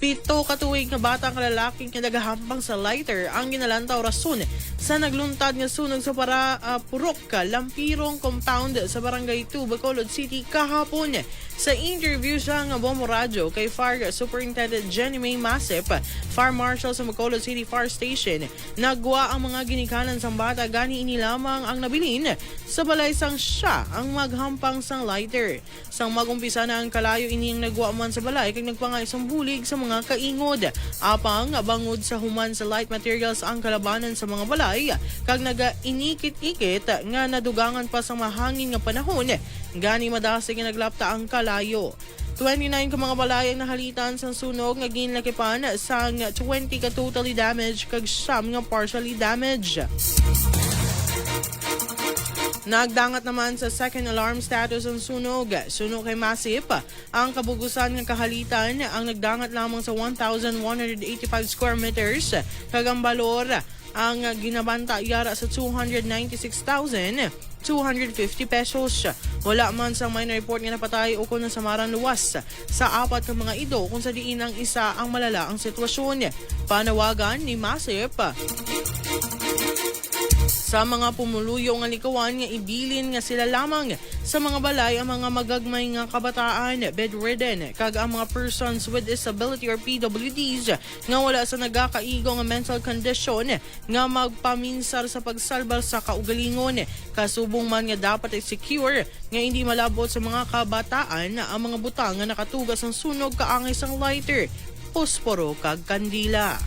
Pito katuig nga batang kalalaking nga nagahampang sa lighter ang ginalantaw rason sa nagluntad nga sunog sa Purok, Lampirong Compound sa Barangay 2, Bacolod City kahapon. Sa interview siya nga Bombo Radyo kay FAR Superintendent Jenny May Masip, Fire Marshal sa Bacolod City Fire Station, nagwa ang mga ginikanan sa bata gani ini lamang ang nabilin sa balay sang siya ang maghampang sang lighter. Sang magumpisa na ang kalayo ini ang nagwa man sa balay kag nagpangay sang bulig sa mga kaingod. Apang bangod sa human sa light materials ang kalabanan sa mga balay kag naga-inikit-ikit nga nadugangan pa sa mahangin nga panahon gani madasig nga naglapta ang kalayo. 29 ka mga balay ang nahalitan sa sunog nga ginlakipan sang 20 ka totally damaged kag siyam nga partially damaged. Nagdangat naman sa second alarm status ang sunog. Sunog kay Masip, ang kabugusan ng kahalitan ang nagdangat lamang sa 1,185 square meters. Kagang balor ang ginabanta yara sa 296,250 pesos. Wala man sa minor report nga napatay o kung nasamaran luwas sa apat ka mga ido kung sa diin ang isa ang malala ang sitwasyon. Panawagan ni Masip sa mga pumuluyo nga likawan nga ibilin nga sila lamang sa mga balay ang mga magagmay nga kabataan, bedridden, kag ang mga persons with disability or PWDs nga wala sa nagakaigo nga mental condition nga magpaminsar sa pagsalbal sa kaugalingon. Kasubong man nga dapat i-secure nga hindi malabot sa mga kabataan ang mga butang nga nakatugas ang sunog kaangay sang lighter, posporo kag kandila.